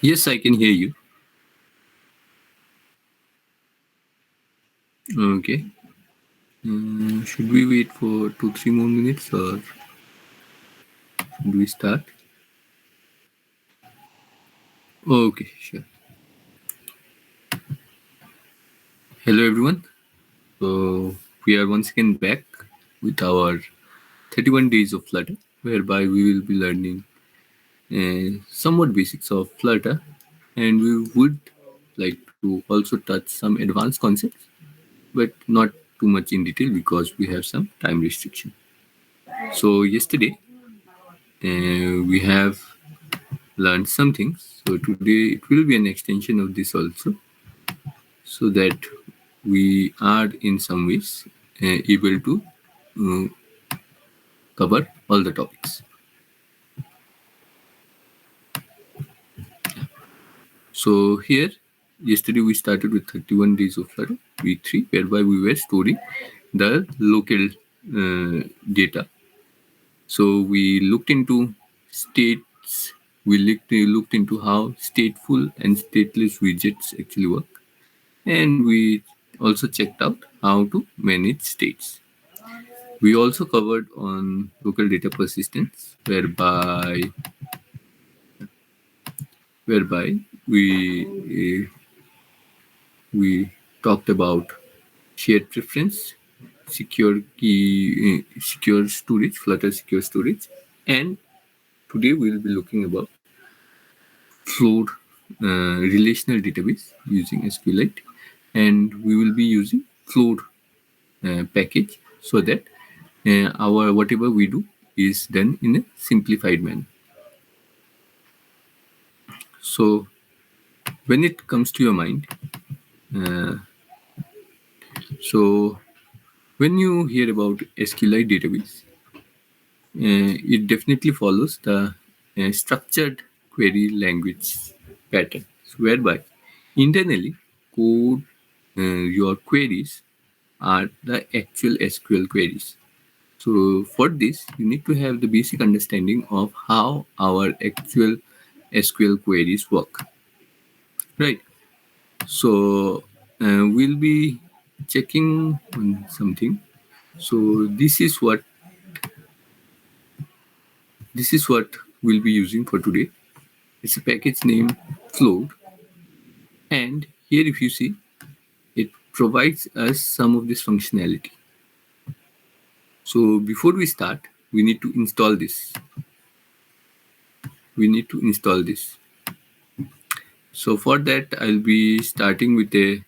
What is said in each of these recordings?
Yes, I can hear you. Okay. Should we wait for 2-3 more minutes or should we start? Okay, sure. Hello, everyone. So we are once again back with our 31 days of Flutter, whereby we will be learning somewhat basics of Flutter, and we would like to also touch some advanced concepts, but not too much in detail because we have some time restriction. So yesterday we have learned some things. So today it will be an extension of this also, so that we are in some ways able to uh, cover all the topics. So here, yesterday we started with 31 days of Flutter, week 3, whereby we were storing the local data. So we looked into states, we looked into how stateful and stateless widgets actually work, and we also checked out how to manage states. We also covered on local data persistence, whereby we talked about shared preference, secure storage, Flutter secure storage, and today we will be looking about Flow relational database using SQLite, and we will be using Flow package so that our whatever we do is done in a simplified manner. So when it comes to your mind, uh, so when you hear about SQLite database, it definitely follows the structured query language pattern, whereby internally code your queries are the actual SQL queries. So for this, you need to have the basic understanding of how our actual SQL queries work, right? So we'll be checking on something. So this is what we'll be using for today. It's a package named Float, and here if you see, it provides us some of this functionality. So before we start, we need to install this. We need to install this. So for that, I'll be starting with a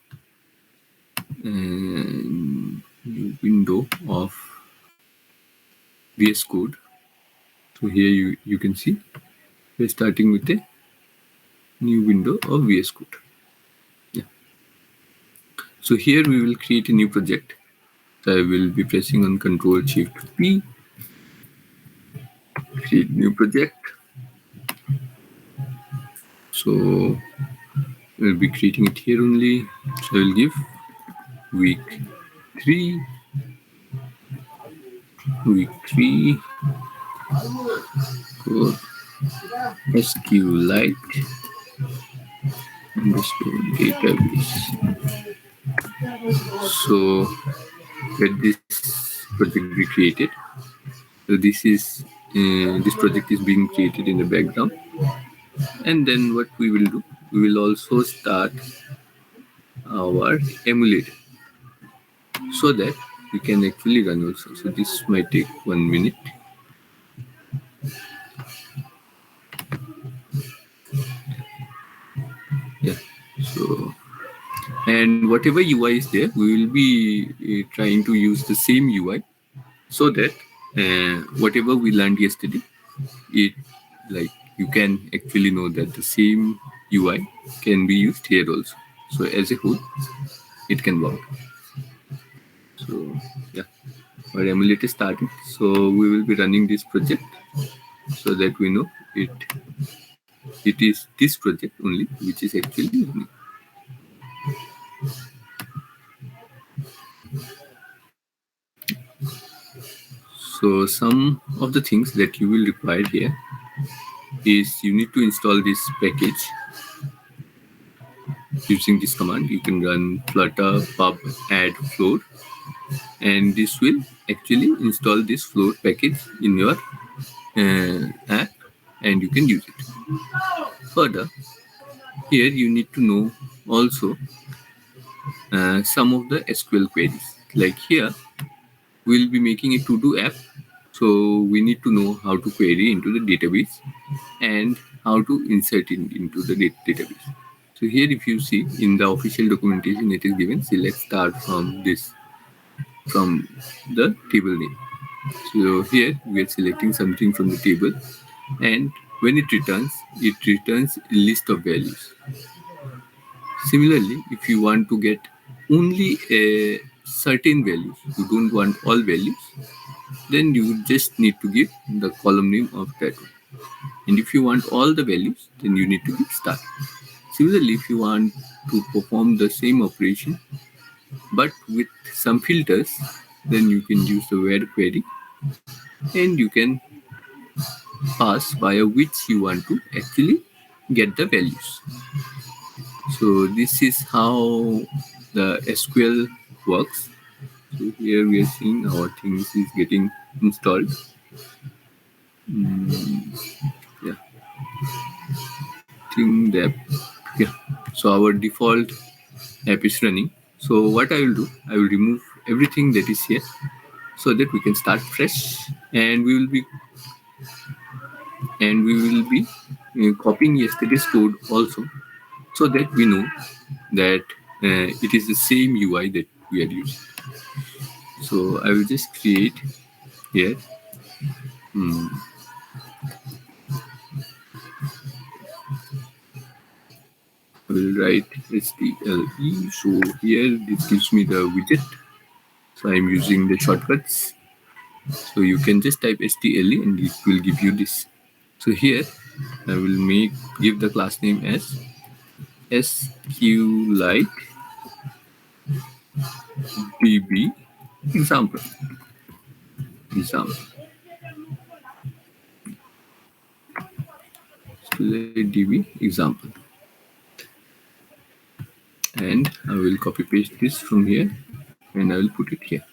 new window of VS Code. So here you can see we're starting with a new window of VS Code. Yeah. So here we will create a new project. So I will be pressing on Control Shift P, create new project. So we'll be creating it here only. So I will give week 3, week 3, code SQLite underscore database. So let this project be created. So this project is being created in the background, and then what we will do, we will also start our emulator so that we can actually run also. So this might take 1 minute. Yeah. So and whatever UI is there, we will be trying to use the same UI so that whatever we learned yesterday, it like you can actually know that the same UI can be used here also. So as a whole, it can work. So yeah, our emulator started. So we will be running this project so that we know it is this project only which is actually running. So some of the things that you will require here is you need to install this package using this command, you can run flutter pub add floor, and this will actually install this floor package in your app, and you can use it. Further, here you need to know also some of the SQL queries. Like here, we'll be making a to-do app, so we need to know how to query into the database and how to insert it into the database. So here, if you see in the official documentation, it is given. See, let's start from this, from the table name. So here we are selecting something from the table, and when it returns a list of values. Similarly, if you want to get only a certain values, you don't want all values, then you just need to give the column name of that one. And if you want all the values, then you need to give star. Similarly, if you want to perform the same operation but with some filters, then you can use the where query, and you can pass via which you want to actually get the values. So this is how the SQL works. So here we are seeing our things is getting installed. Yeah, think that yeah. So our default app is running. So what I will do, I will remove everything that is here so that we can start fresh, and we will be copying yesterday's code also, so that we know that it is the same UI that we are using. So I will just create here. I will write STLE. So here this gives me the widget. So I'm using the shortcuts. So you can just type STLE and it will give you this. So here I will give the class name as SQLite DB example. Example. SQLite DB example. And I will copy paste this from here and I will put it here.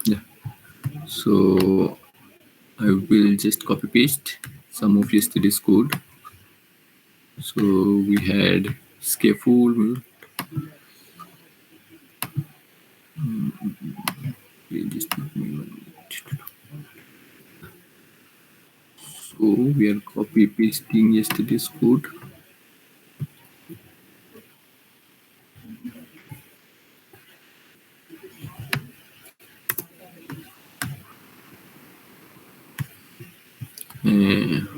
Yeah. So I will just copy paste some of yesterday's code. So we had scaffold. Just give me 1 minute. So we are copy pasting yesterday's code.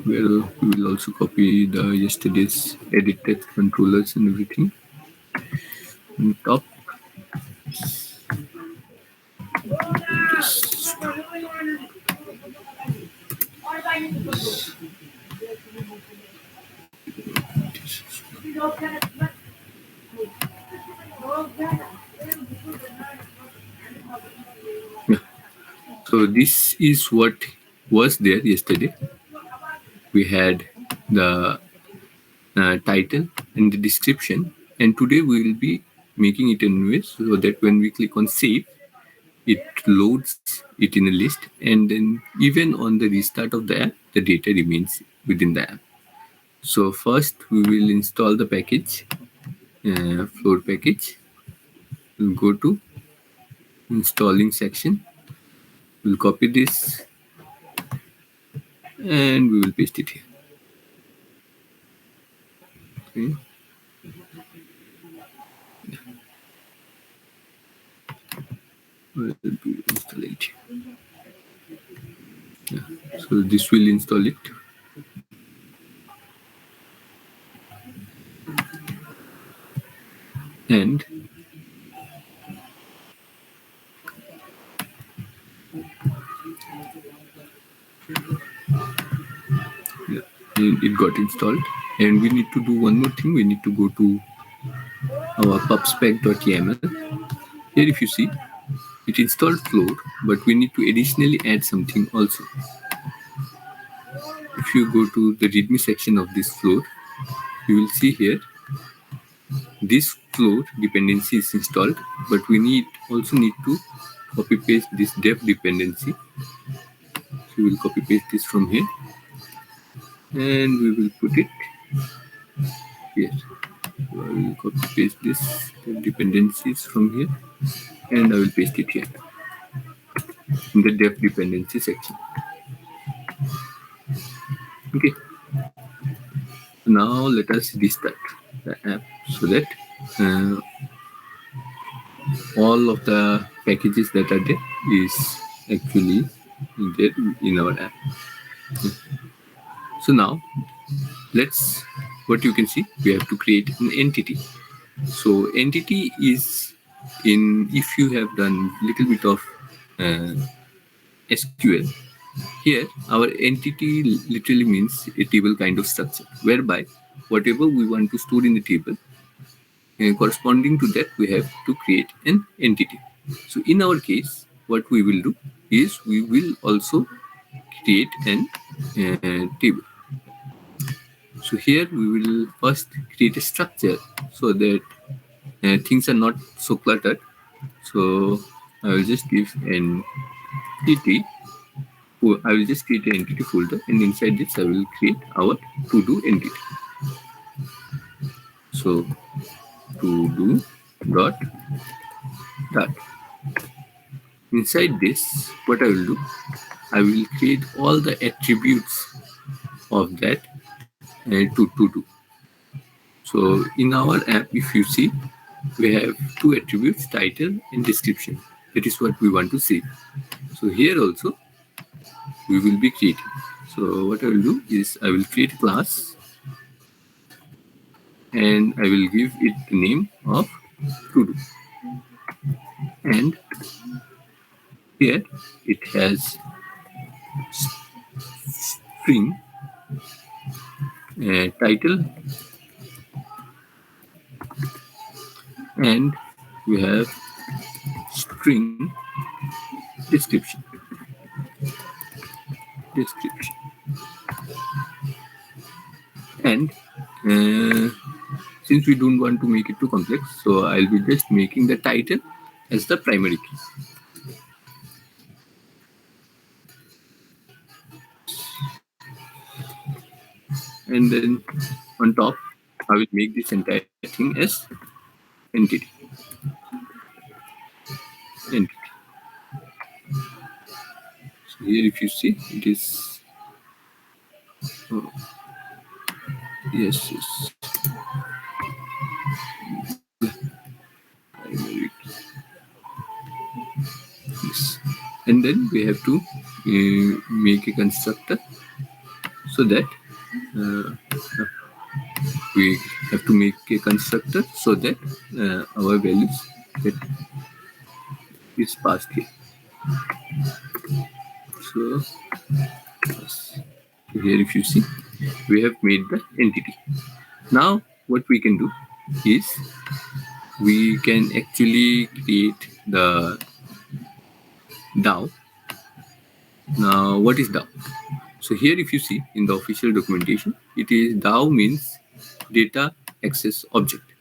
Well, we will also copy the yesterday's edited controllers and everything on top. Just yeah. So this is what was there yesterday. We had the title and the description, and today we will be making it in a way so that when we click on save, it loads it in a list, and then even on the restart of the app, the data remains within the app. So first we will install the package, floor package. We'll go to installing section. We'll copy this and we will paste it here. Okay. We'll install it. Yeah. So this will install it. And yeah, it got installed. And we need to do one more thing. We need to go to our pubspec.yaml. Here, if you see, it installed floor, but we need to additionally add something also. If you go to the readme section of this floor, you will see here this floor dependency is installed, but we also need to copy paste this def dependency. So we will copy paste this from here and we will put it here. So I will copy paste this dependencies from here and I will paste it here in the def dependency section. Okay. Now let us restart the app so that uh, all of the packages that are there is actually there in our app. So now let's, what you can see, we have to create an entity. So entity is in, if you have done little bit of uh, SQL, here our entity literally means a table kind of structure, whereby whatever we want to store in the table, corresponding to that we have to create an entity. So in our case, what we will do is we will also create an table. So here we will first create a structure so that things are not so cluttered. So I will just give an entity. I will just create an entity folder, and inside this I will create our to-do entity. So to-do dot start. Inside this, what I will do, I will create all the attributes of that to do. So in our app, if you see, we have two attributes, title and description. That is what we want to see. So here also we will be creating. So what I will do is I will create a class and I will give it the name of to do. And here it has string title and we have string description. Description. And uh, since we don't want to make it too complex, so I'll be just making the title as the primary key. And then on top, I will make this entire thing as entity. Entity. So here, if you see, it is oh, yes, yes, primary key. Yes. And then we have to make a constructor so that uh, we have to make a constructor so that our values get is passed here. So yes. Here if you see, we have made the entity. Now what we can do is we can actually create the DAO. Now what is DAO? So here if you see in the official documentation, it is DAO means data access object.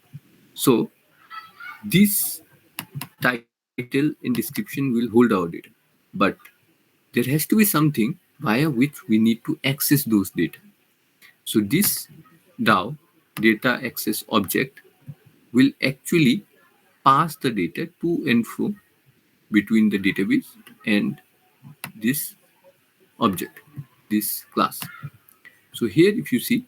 So this title and description will hold our data, but there has to be something via which we need to access those data. So this DAO, data access object, will actually pass the data to and fro between the database and this object, this class. So here if you see,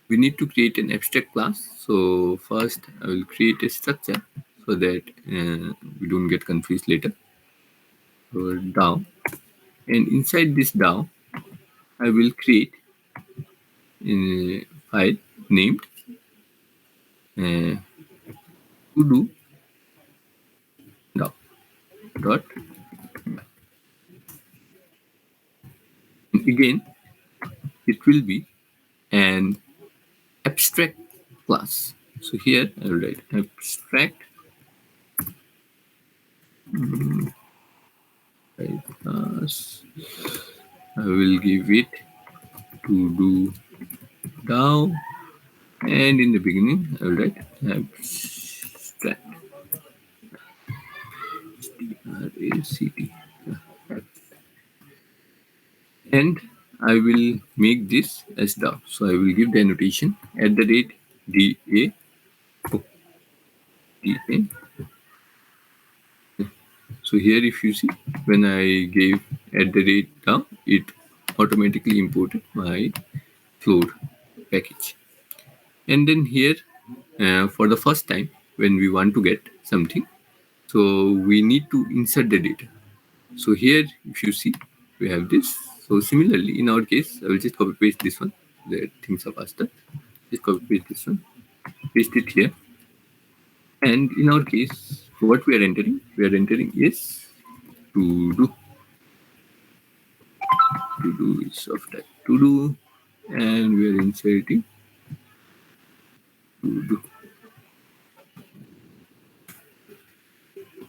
we need to create an abstract class. So first I will create a structure so that we don't get confused later. So DAO, and inside this DAO I will create a file named uh, to do DAO dot. Again, it will be an abstract class. So here I will write abstract Bypass. I will give it to do now, and in the beginning I will write abstract. RACT. And I will make this as DAO. So I will give the annotation at the rate DA. Oh, DA. So here if you see, when I gave at the rate DAO, it automatically imported my floor package. And then here, for the first time, when we want to get something, so we need to insert the data. So here, if you see, we have this. So similarly, in our case, I will just copy paste this one. The things are faster. Just copy paste this one, paste it here. And in our case, what we are entering is to do. To do is of type to do, and we are inserting to do.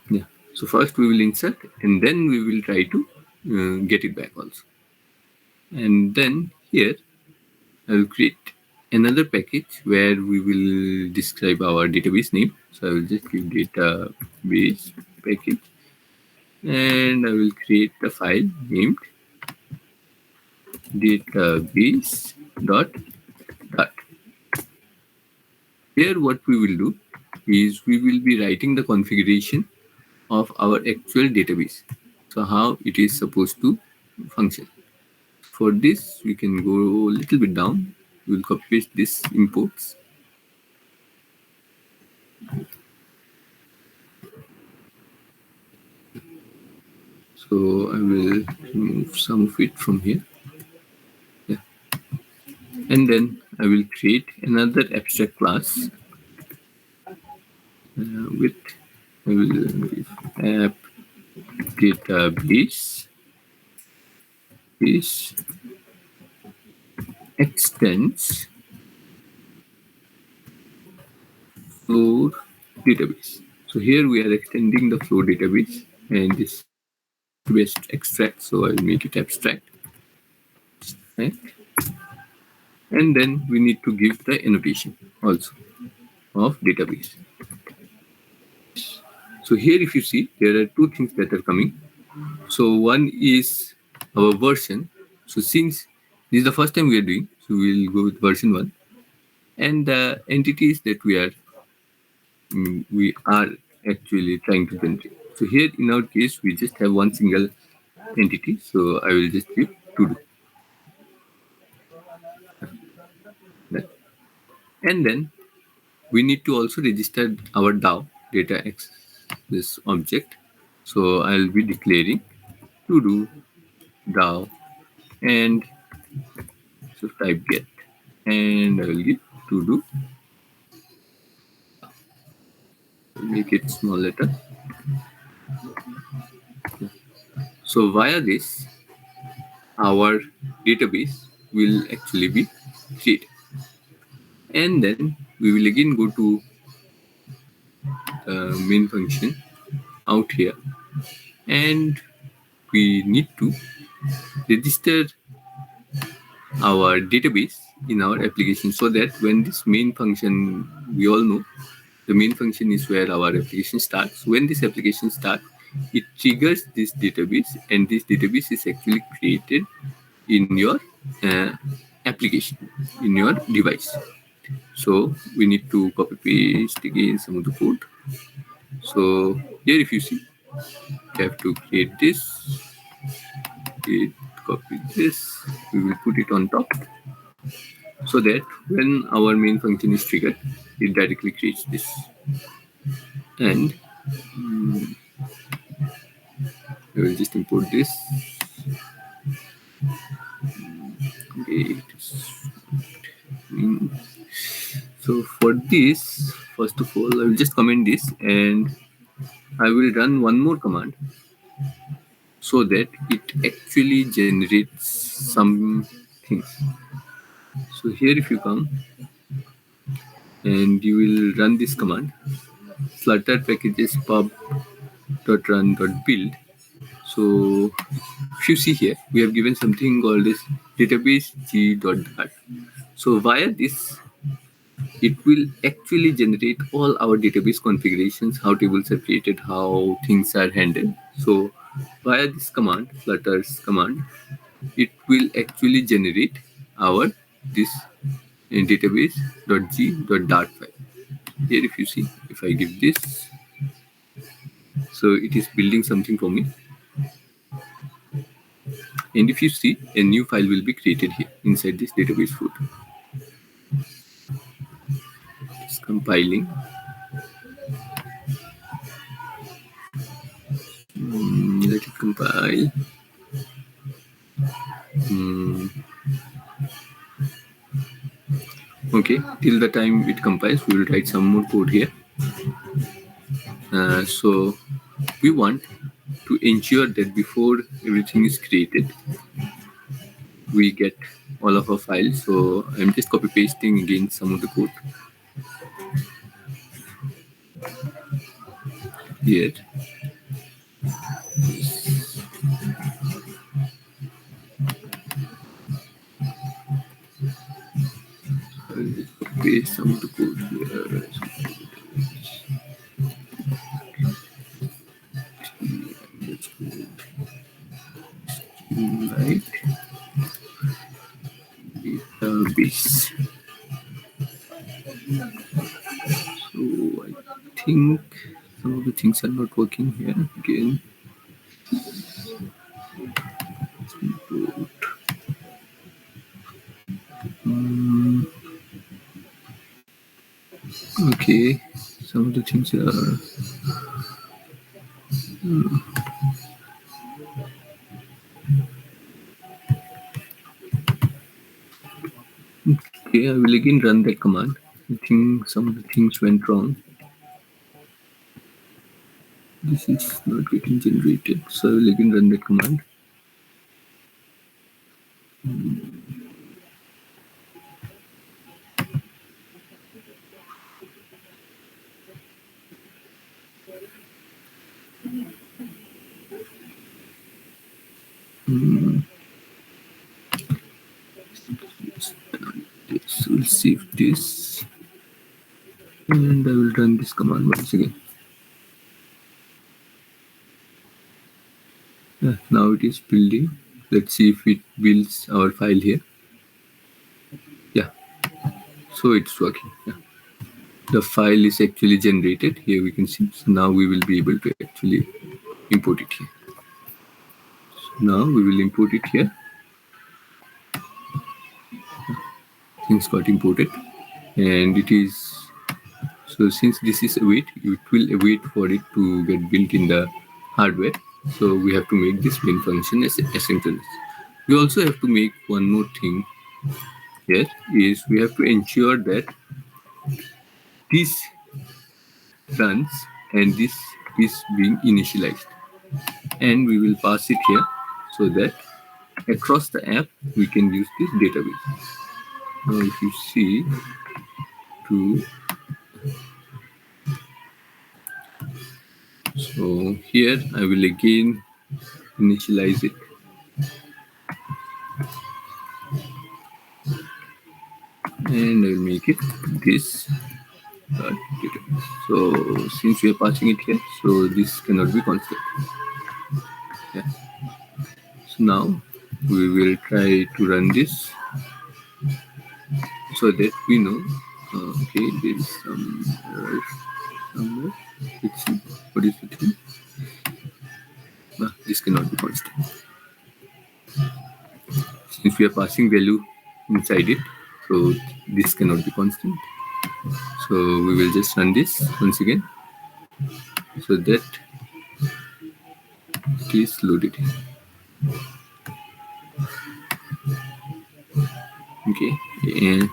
Yeah. So first we will insert, and then we will try to get it back also. And then here I will create another package where we will describe our database name. So I will just give database package, and I will create a file named database.dart. Here what we will do is we will be writing the configuration of our actual database. So how it is supposed to function. For this, we can go a little bit down. We'll copy paste this imports. So I will remove some of it from here. Yeah. And then I will create another abstract class with I will give app database is extends flow database. So here we are extending the flow database, and this best extract. So I'll make it abstract. Right? And then we need to give the annotation also of database. So here if you see, there are two things that are coming. So one is our version. So since this is the first time we are doing, so we'll go with version 1. And the entities that we are actually trying to generate. So here in our case, we just have one single entity. So I will just give to do. And then we need to also register our DAO data this object. So I'll be declaring to do DAO and so type get, and I will give to do, make it small letter. So via this, our database will actually be created. And then we will again go to the main function out here, and we need to register our database in our application, so that when this main function, we all know the main function is where our application starts. When this application starts, it triggers this database, and this database is actually created in your application, in your device. So we need to copy paste again some of the code. So here if you see, you have to create this, copy this, we will put it on top, so that when our main function is triggered, it directly creates this. And I will just import this. Okay. So for this, first of all, I will just comment this, and I will run one more command so that it actually generates some things. So here if you come and you will run this command, flutter packages pub .run.build. So if you see here, we have given something called this database g.dart. So via this, it will actually generate all our database configurations, how tables are created, how things are handled. So via this command, Flutter's command, it will actually generate our this database.g.dart file. Here, if you see, if I give this, so it is building something for me. And if you see, a new file will be created here inside this database folder. It's compiling. Let it compile. Okay, till the time it compiles, we will write some more code here. So we want to ensure that before everything is created, we get all of our files. So I'm just copy pasting again some of the code here. I'll just copy paste some of the code here. Let's go right database. So I think some of the things are not working here again. Okay, some of the things are. Okay, I will again run that command. I think some of the things went wrong. This is not getting generated, so I will again run that command. This will save this, and I will run this command once again. Yeah, now it is building. Let's see if it builds our file here. Yeah, so it's working. Yeah. The file is actually generated. Here we can see. So now we will be able to actually import it here. So now we will import it here. Things got imported, and it is. So since this is await, it will await for it to get built in the hardware. So we have to make this main function as asynchronous. We also have to make one more thing here is we have to ensure that this runs and this is being initialized. And we will pass it here so that across the app we can use this database. Now if you see to so here I will again initialize it. And I will make it this database. So since we are passing it here, so this cannot be constant. Yeah. So now we will try to run this so that we know. Okay, there is some error somewhere. Let's see what is the thing. This cannot be constant since we are passing value inside it. So this cannot be constant. So we will just run this once again so that it is loaded. Okay, and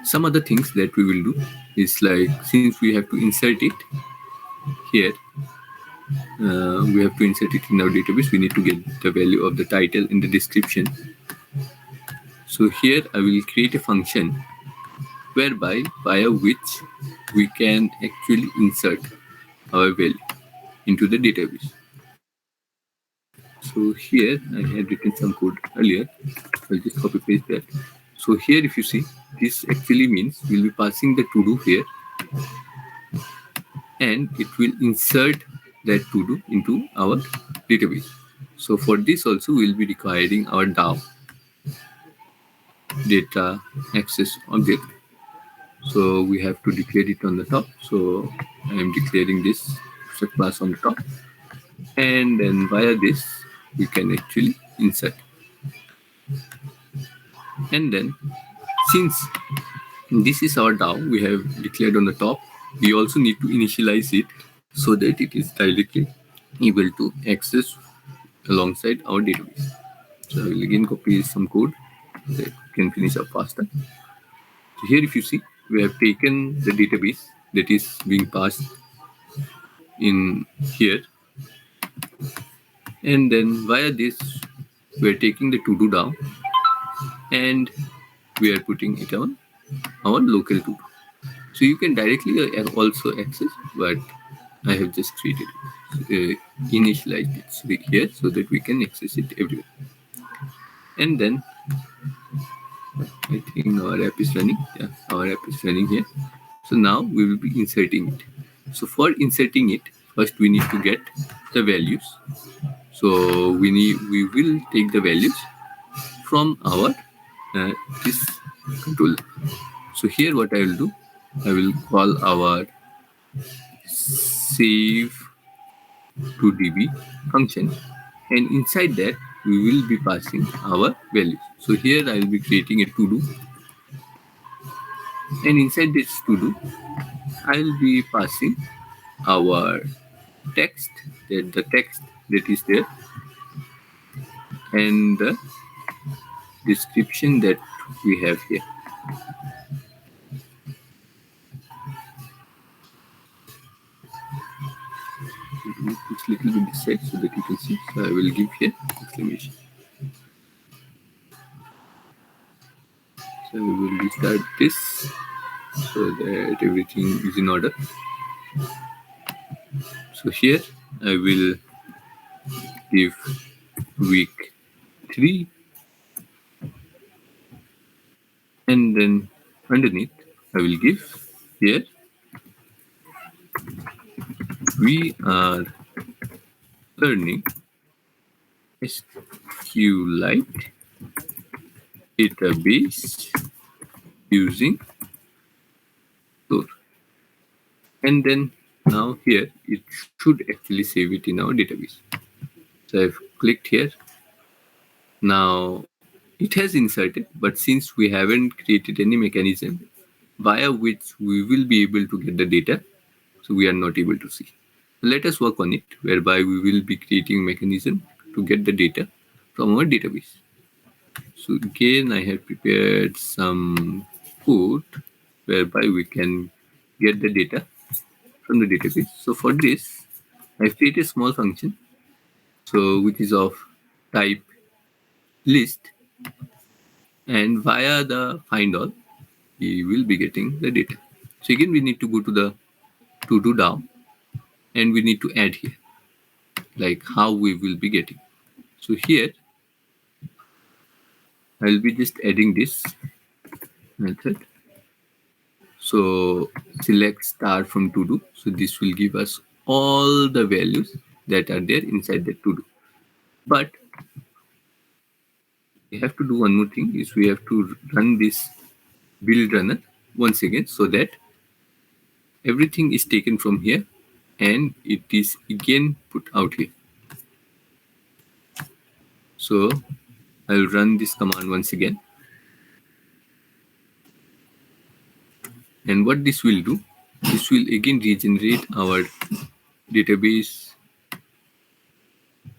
some other things that we will do is like since we have to insert it here, we have to insert it in our database. We need to get the value of the title in the description. So here I will create a function whereby via which we can actually insert our value into the database. So here I had written some code earlier. I'll just copy paste that. So here if you see, this actually means we'll be passing the to do here, and it will insert that to do into our database. So for this also we'll be requiring our DAO, data access object. So we have to declare it on the top. So I am declaring this class on the top, and then via this we can actually insert. And then since this is our DAO we have declared on the top, we also need to initialize it so that it is directly able to access alongside our database. So I will again copy some code that can finish up faster. So here if you see, we have taken the database that is being passed in here, and then via this we are taking the to do down and we are putting it on our local to do. So you can directly also access, but I have just created initialized it here so that we can access it everywhere. And then I think our app is running. Yeah, our app is running here. So now we will be inserting it. So for inserting it, first we need to get the values. So we will take the values from our this controller. So here what I will do, I will call our save to db function, and inside that we will be passing our values. So here I will be creating a to do, and inside this to do I will be passing our text, the text that is there, and the description that we have here. It's little bit this side so that you can see. So I will give here exclamation. So we will restart this so that everything is in order. So here I will give week 3, and then underneath I will give here we are learning SQLite database using Tor. And then now here it should actually save it in our database. So I've clicked here. Now it has inserted, but since we haven't created any mechanism via which we will be able to get the data, so we are not able to see. Let us work on it, whereby we will be creating mechanism to get the data from our database. So again, I have prepared some code whereby we can get the data from the database. So for this, I've created a small function, so which is of type list, and via the find all, we will be getting the data. So again, we need to go to the to do down, and we need to add here, like how we will be getting. So here, I'll be just adding this method. So select star from to do. So this will give us all the values that are there inside the to do. But we have to do one more thing, is we have to run this build runner once again so that everything is taken from here and it is again put out here. So I'll run this command once again. And what this will do, this will again regenerate our database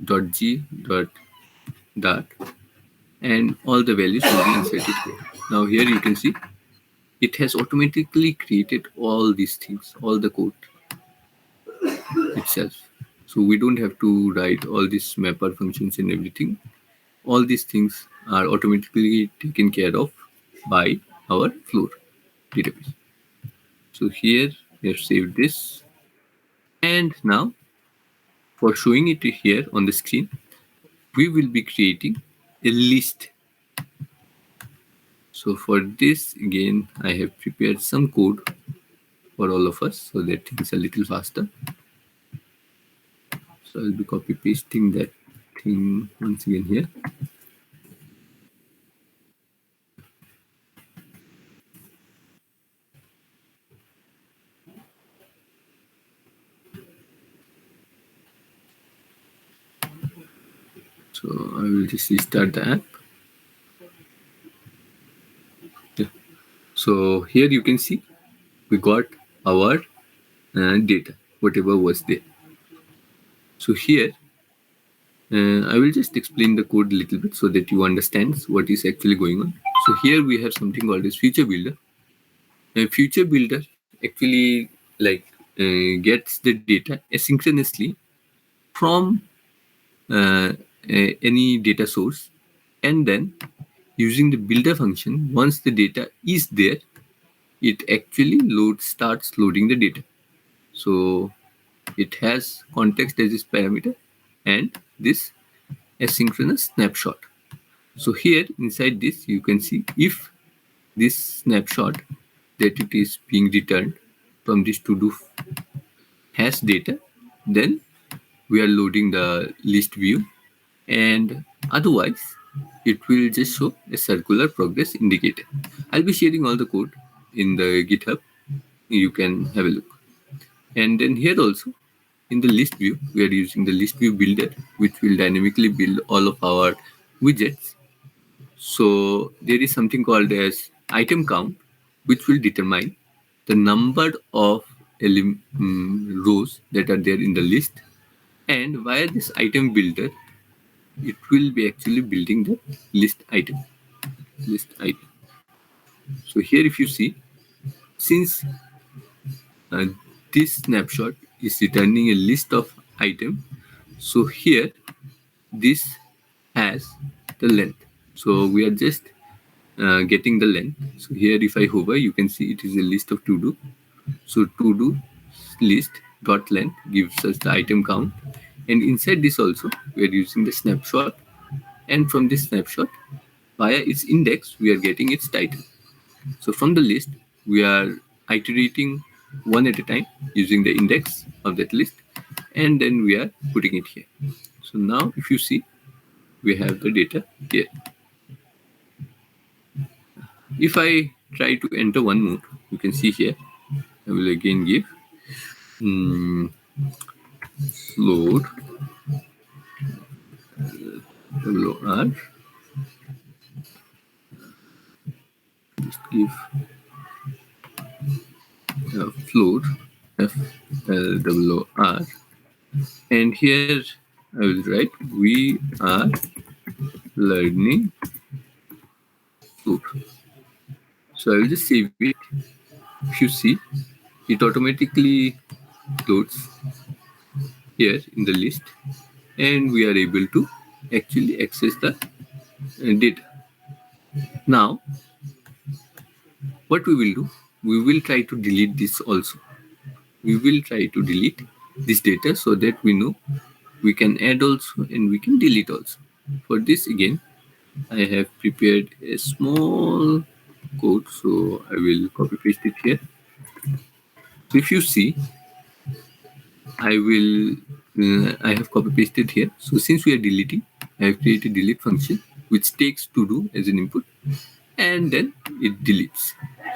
.g dart, and all the values will be inserted here. Now here you can see it has automatically created all these things, all the code itself. So we don't have to write all these mapper functions and everything. All these things are automatically taken care of by our Floor database. So here we have saved this, And now, for showing it here on the screen, we will be creating a list. So for this, again, I have prepared some code for all of us so that things are a little faster. So I'll be copy pasting that thing once again here. So I will just restart the app. Yeah. So here you can see we got our data, whatever was there. So here I will just explain the code a little bit so that you understand what is actually going on. So here we have something called as Future Builder. A Future Builder actually gets the data asynchronously from any data source, and then using the builder function, once the data is there, it actually starts loading the data. So it has context as its parameter and this asynchronous snapshot. So here inside this you can see if this snapshot that it is being returned from this to do has data, then we are loading the list view, and otherwise it will just show a circular progress indicator. I'll be sharing all the code in the GitHub. You can have a look. And then here also in the list view, we are using the list view builder, which will dynamically build all of our widgets. So there is something called as item count, which will determine the number of rows that are there in the list, and via this item builder it will be actually building the list item. So here if you see, since uh, this snapshot is returning a list of item, so here this has the length. So we are just getting the length. So here if I hover, you can see it is a list of to do. So to do list dot length gives us the item count, and inside this also we are using the snapshot, and from this snapshot via its index we are getting its title. So from the list we are iterating one at a time using the index of that list, and then we are putting it here. So now if you see, we have the data here. If I try to enter one more, you can see here I will again give float WR, just give float FLWR, and here I will write we are learning float. So I will just save it. If you see, it automatically loads here in the list, and we are able to actually access the data. Now what we will do, we will try to delete this also. We will try to delete this data so that we know we can add also and we can delete also. For this again I have prepared a small code, so I will copy paste it here. So if you see, I have copy pasted here. So since we are deleting, I have created delete function which takes to do as an input, and then it deletes.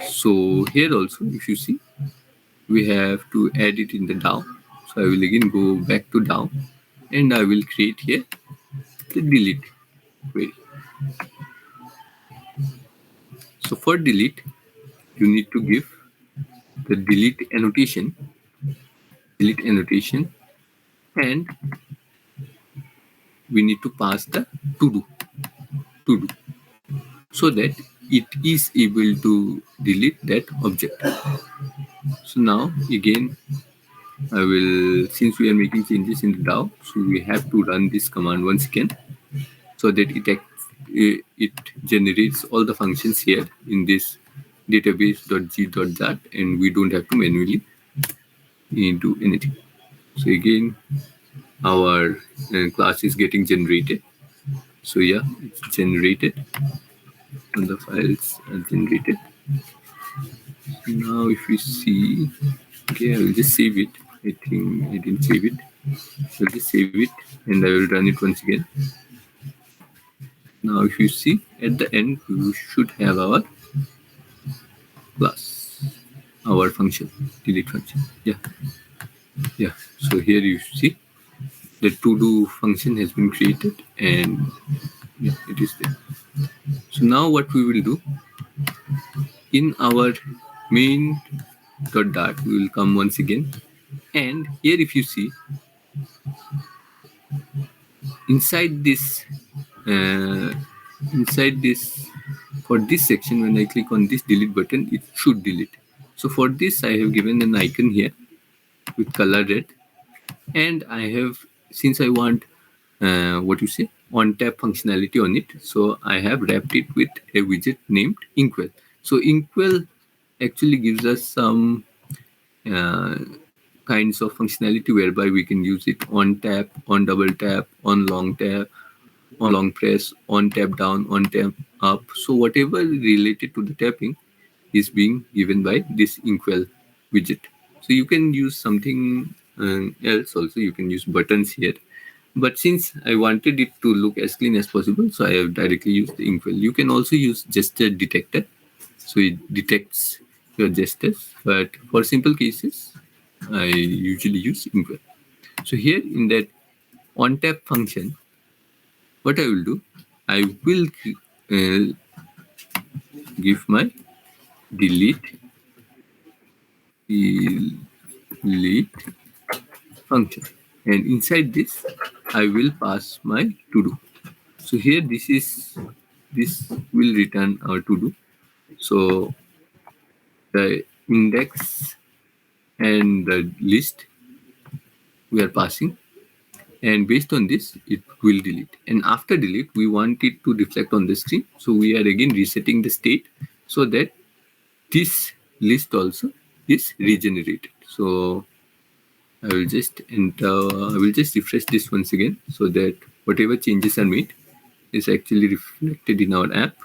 So here also if you see, we have to add it in the DAO. So I will again go back to DAO, and I will create here the delete query. So for delete, you need to give the delete annotation, and we need to pass the to do so that it is able to delete that object. So now again I will, since we are making changes in the DAO, so we have to run this command once again so that it generates all the functions here in this database.g.dat, and we don't have to manually do anything. So again, our class is getting generated. So yeah, it's generated, and the files are generated. Now if we see, okay, I will just save it. I think I didn't save it. I'll just save it and I will run it once again. Now if you see at the end, we should have our class, our function, delete function. Yeah. So here you see the to do function has been created, and yeah, it is there. So now what we will do in our main dot, we will come once again, and here if you see inside this uh, inside this, for this section, when I click on this delete button, it should delete. So for this I have given an icon here with color red, and I have, since I want what you say, on tap functionality on it, so I have wrapped it with a widget named inkwell. So inkwell actually gives us some uh, kinds of functionality whereby we can use it on tap, on double tap, on long tap, on long press, on tap down, on tap up. So whatever related to the tapping is being given by this inkwell widget. So you can use something else also. You can use buttons here. But since I wanted it to look as clean as possible, so I have directly used the inkwell. You can also use gesture detector. So it detects your gestures. But for simple cases, I usually use inkwell. So here in that on tap function, what I will do, I will give my delete delete function, and inside this I will pass my to do. So here this will return our to do. So the index and the list we are passing, and based on this it will delete, and after delete we want it to reflect on the screen, so we are again resetting the state so that this list also is regenerated. So I will just enter, I will just refresh this once again so that whatever changes are made is actually reflected in our app.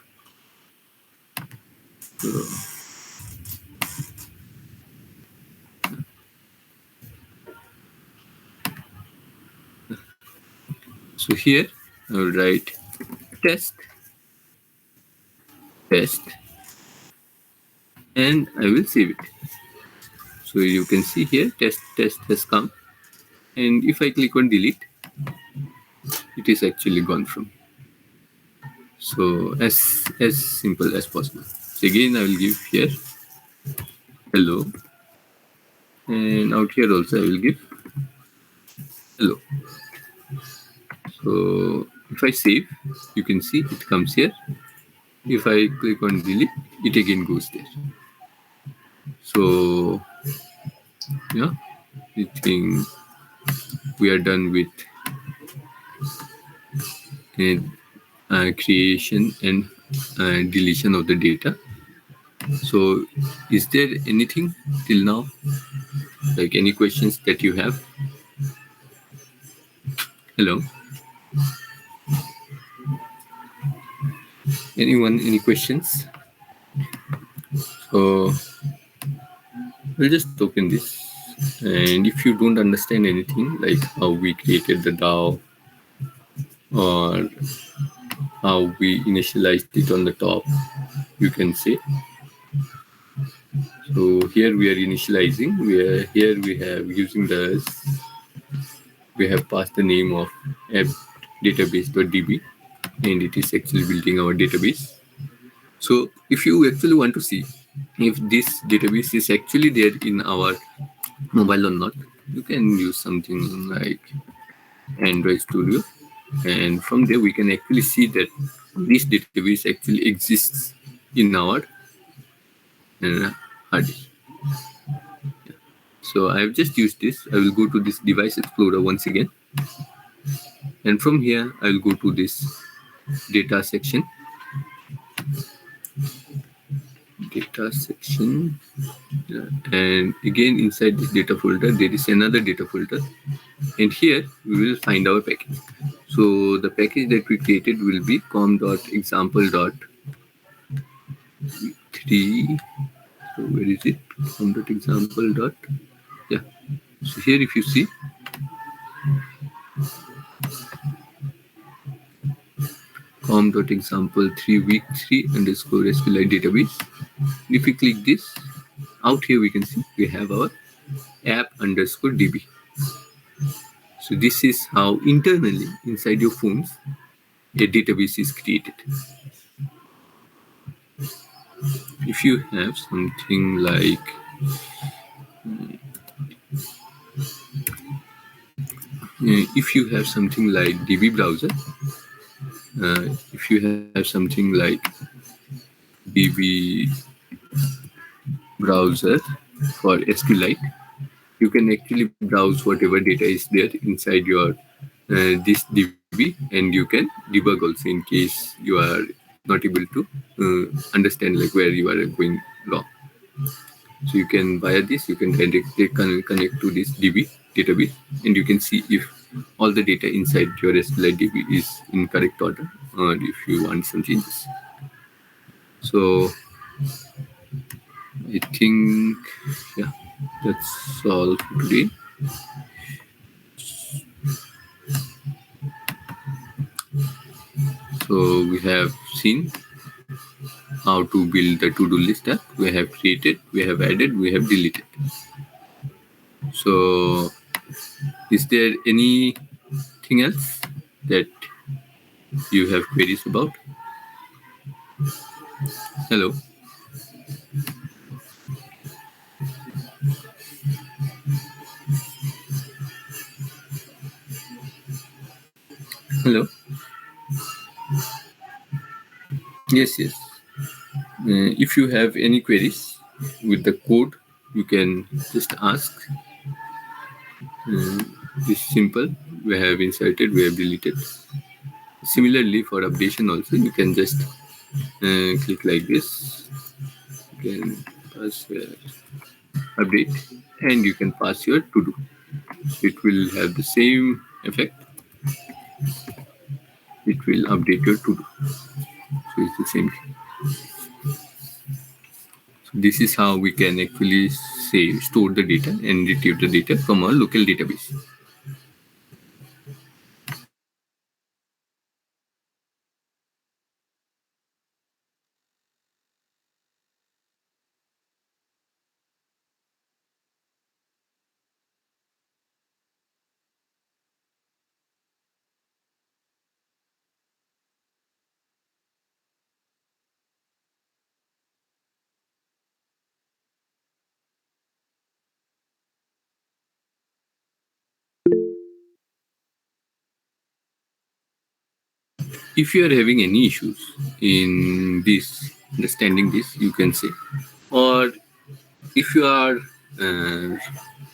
So here I will write test, test, and I will save it. So you can see here test has come, and if I click on delete, it is actually gone from. So as simple as possible. So again I will give here hello, and out here also I will give hello. So if I save, you can see it comes here. If I click on delete, it again goes there. So yeah, I think we are done with creation and deletion of the data. So is there anything till now, like any questions that you have? Hello, anyone, any questions? So we'll just open this, and if you don't understand anything, like how we created the DAO or how we initialized it on the top, you can say. So here we are initializing, we have using the, we have passed the name of app database.db, and it is actually building our database. So if you actually want to see if this database is actually there in our mobile or not, you can use something like Android Studio, and from there we can actually see that this database actually exists in our hard disk. So I have just used this. I will go to this device explorer once again, and from here I will go to this data section, data section. Yeah. And again, inside this data folder, there is another data folder. And here we will find our package. So the package that we created will be com.example.3. So where is it? Com.example. Yeah. So here if you see, com.example3 week 3 underscore SQLite database. If we click this, out here we can see we have our app underscore db. So this is how internally inside your phones a database is created. If you have something like if you have something like db browser, if you have something like db browser for SQLite, you can actually browse whatever data is there inside your this DB, and you can debug also in case you are not able to understand like where you are going wrong. So you can via this you can directly connect to this DB database, and you can see if all the data inside your SQLite DB is in correct order or if you want some changes. So I think yeah, that's all for today. So we have seen how to build the to-do list app. We have created, we have added, we have deleted. So is there anything else that you have queries about? Hello. Hello. Yes, yes. If you have any queries with the code, you can just ask. It's simple. We have inserted, we have deleted. Similarly, for updation also, you can just click like this. You can pass update, and you can pass your to do. It will have the same effect. It will update your to do. So it's the same thing. So this is how we can actually say store the data and retrieve the data from our local database. If you are having any issues in this understanding this, you can say, or if you are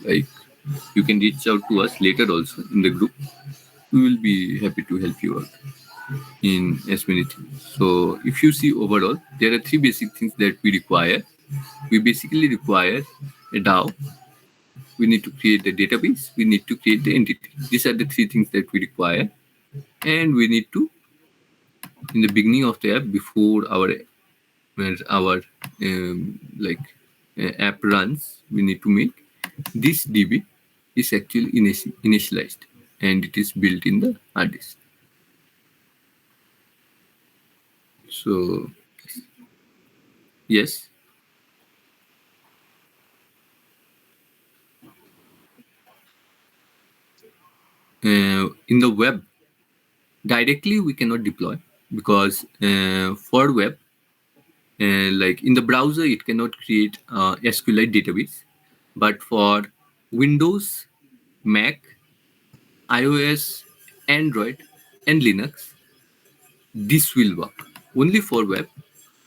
like, you can reach out to us later also in the group. We will be happy to help you out in as many things. So if you see overall, there are three basic things that we require. We basically require a DAO. We need to create the database. We need to create the entity. These are the three things that we require, and we need to, in the beginning of the app, before our like app runs, we need to make this DB is actually initialized, and it is built in the hard disk. So yes, in the web directly we cannot deploy, because for web, like in the browser it cannot create a SQLite database, but for Windows, Mac, iOS, Android, and Linux, this will work. Only for web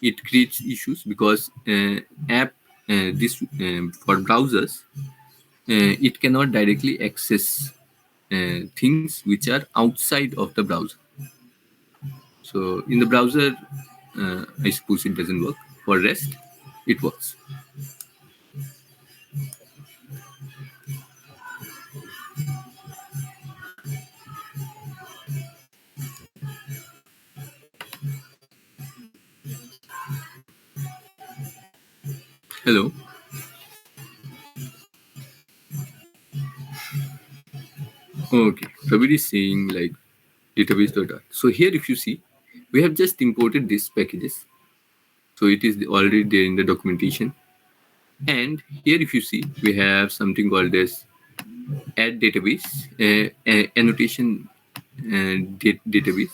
it creates issues, because app this for browsers, it cannot directly access things which are outside of the browser. So in the browser, I suppose it doesn't work. For rest, it works. Hello. Okay. Prabir is saying like database.r. So here if you see, we have just imported these packages. So it is already there in the documentation. And here if you see, we have something called as add database, annotation database.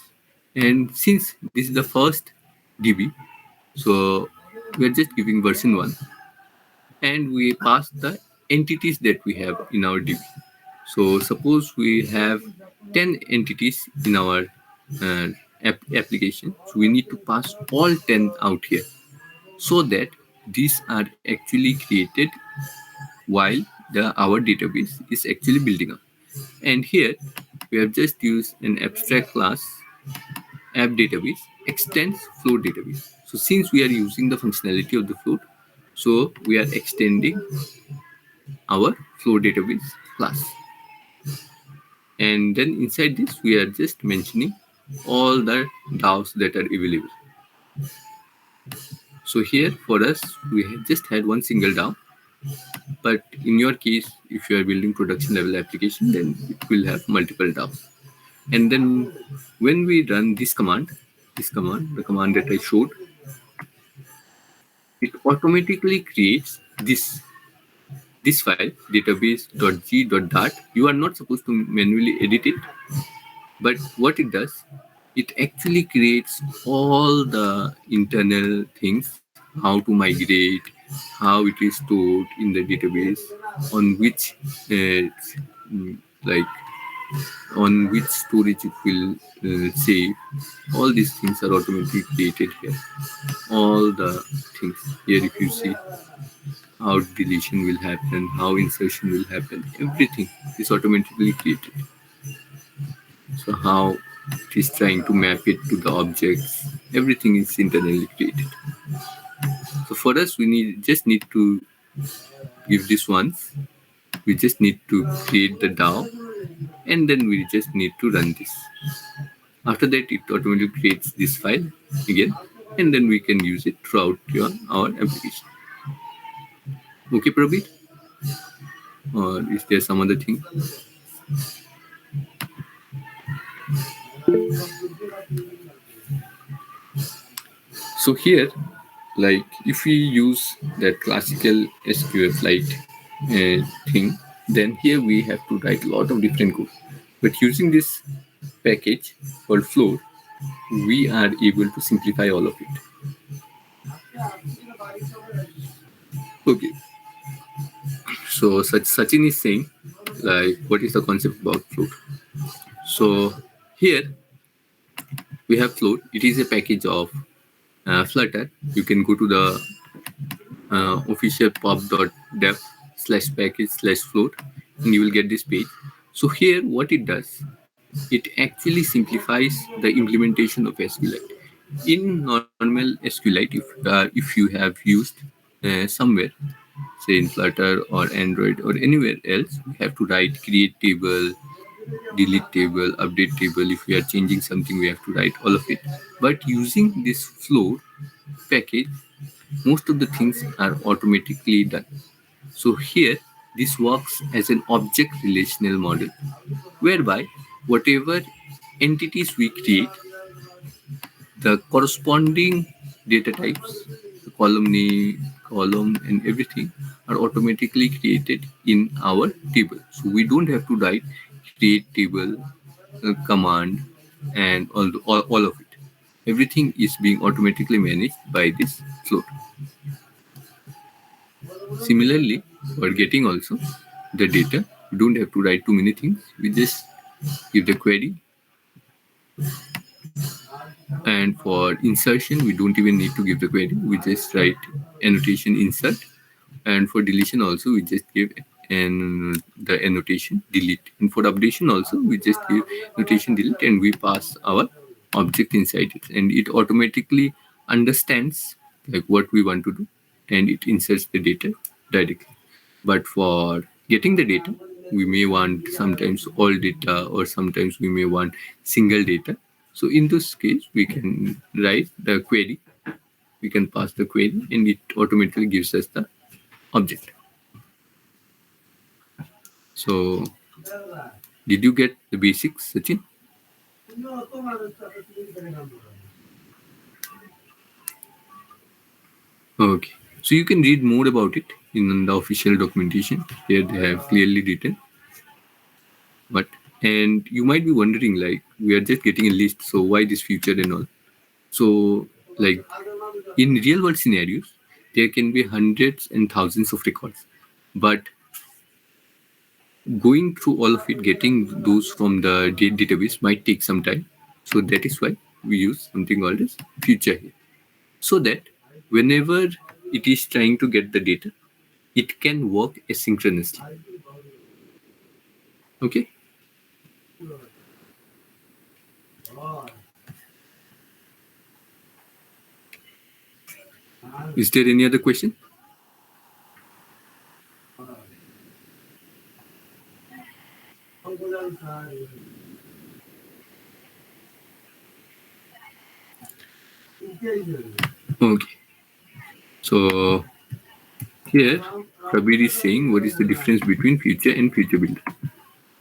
And since this is the first DB, so we are just giving version 1 and we pass the entities that we have in our DB. So suppose we have 10 entities in our uh, application. So we need to pass all 10 out here so that these are actually created while our database is actually building up. And here we have just used an abstract class app database extends float database. So since we are using the functionality of the float, so we are extending our float database class. And then inside this, we are just mentioning all the DAOs that are available. So here for us, we just had one single DAO. But in your case, if you are building production level application, then it will have multiple DAOs. And then when we run this command, the command that I showed, it automatically creates this file database.g.dart. You are not supposed to manually edit it, but what it does, it actually creates all the internal things, how to migrate, how it is stored in the database, on which like on which storage it will save. All these things are automatically created here. All the things here, if you see how deletion will happen, how insertion will happen, everything is automatically created. So how it is trying to map it to the objects, everything is internally created. So for us, we just need to give this once. We just need to create the DAO, and then we just need to run this. After that, it automatically creates this file again, and then we can use it throughout our application. Okay, Prabir? Or is there some other thing? So here, like if we use that classical SQLite thing, then here we have to write a lot of different code. But using this package called Float, we are able to simplify all of it. Okay. So Sachin is saying, like, what is the concept about Float? So here we have Float. It is a package of Flutter. You can go to the official pub.dev/package/float and you will get this page. So here what it does, it actually simplifies the implementation of SQLite. In normal SQLite, if you have used somewhere, say in Flutter or Android or anywhere else, we have to write create table, delete table, update table. If we are changing something, we have to write all of it. But using this flow package, most of the things are automatically done. So here, this works as an object relational model, whereby whatever entities we create, the corresponding data types, the column and everything are automatically created in our table. So we don't have to write create table command and all of it. Everything is being automatically managed by this float. Similarly, for getting also the data, we don't have to write too many things. We just give the query, and for insertion, we don't even need to give the query. We just write annotation insert, and for deletion also, we just give the annotation delete. And for updation also, we just give annotation delete, and we pass our object inside it, and it automatically understands like what we want to do, and it inserts the data directly. But for getting the data, we may want sometimes all data, or sometimes we may want single data. So in this case, we can write the query, we can pass the query, and it automatically gives us the object. So did you get the basics, Sachin? Okay. So you can read more about it in the official documentation. Here they have clearly written. But and you might be wondering, like, we are just getting a list, so why this feature and all? So, like, in real world scenarios, there can be hundreds and thousands of records, but going through all of it, getting those from the database might take some time. So that is why we use something called as future here, so that whenever it is trying to get the data, it can work asynchronously. Okay. Is there any other question? Okay. So here, Kabir is saying what is the difference between future and future builder.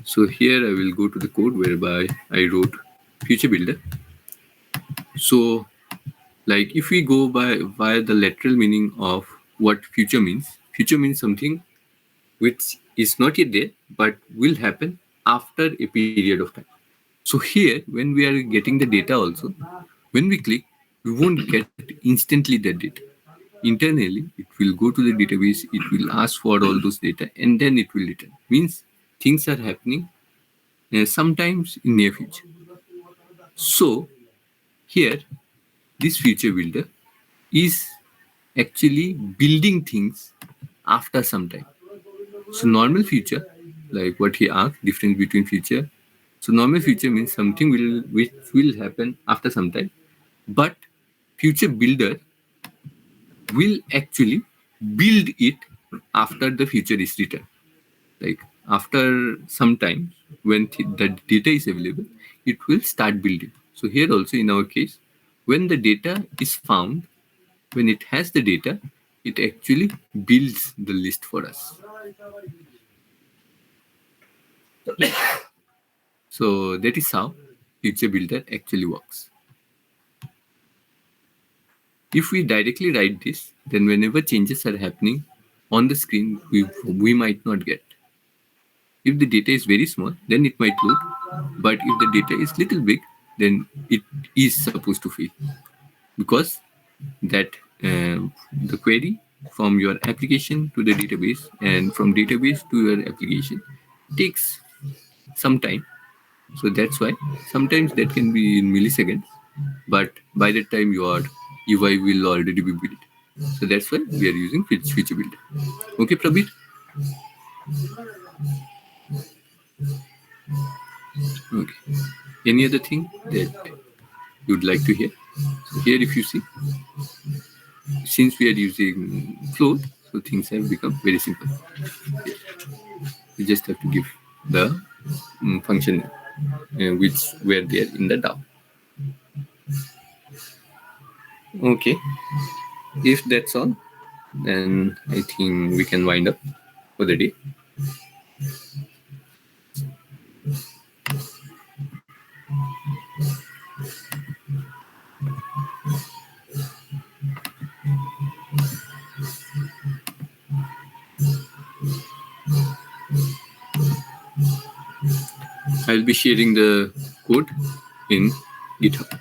So here I will go to the code whereby I wrote future builder. So like if we go by via the literal meaning of what future means something which is not yet there but will happen after a period of time. So here when we are getting the data also, when we click, we won't get instantly that data. Internally, it will go to the database, it will ask for all those data, and then it will return. Means things are happening sometimes in near future. So here, this future builder is actually building things after some time. So normal future, like what he asked, difference between future. So normal future means something will which will happen after some time, but future builder will actually build it after the future is written. Like after some time, when the data is available, it will start building. So here also in our case, when the data is found, when it has the data, it actually builds the list for us. So that is how future builder actually works. If we directly write this, then whenever changes are happening on the screen, we might not get. If the data is very small, then it might load. But if the data is little big, then it is supposed to fail, because that the query from your application to the database and from database to your application takes some time. So that's why sometimes that can be in milliseconds, but by that time your UI will already be built. So that's why we are using feature builder. Okay, Prabir. Okay. Any other thing that you'd like to hear? So here, if you see, since we are using float, so things have become very simple. You just have to give the function which were there in the DAO. Okay, if that's all, then I think we can wind up for the day. I'll be sharing the code in GitHub.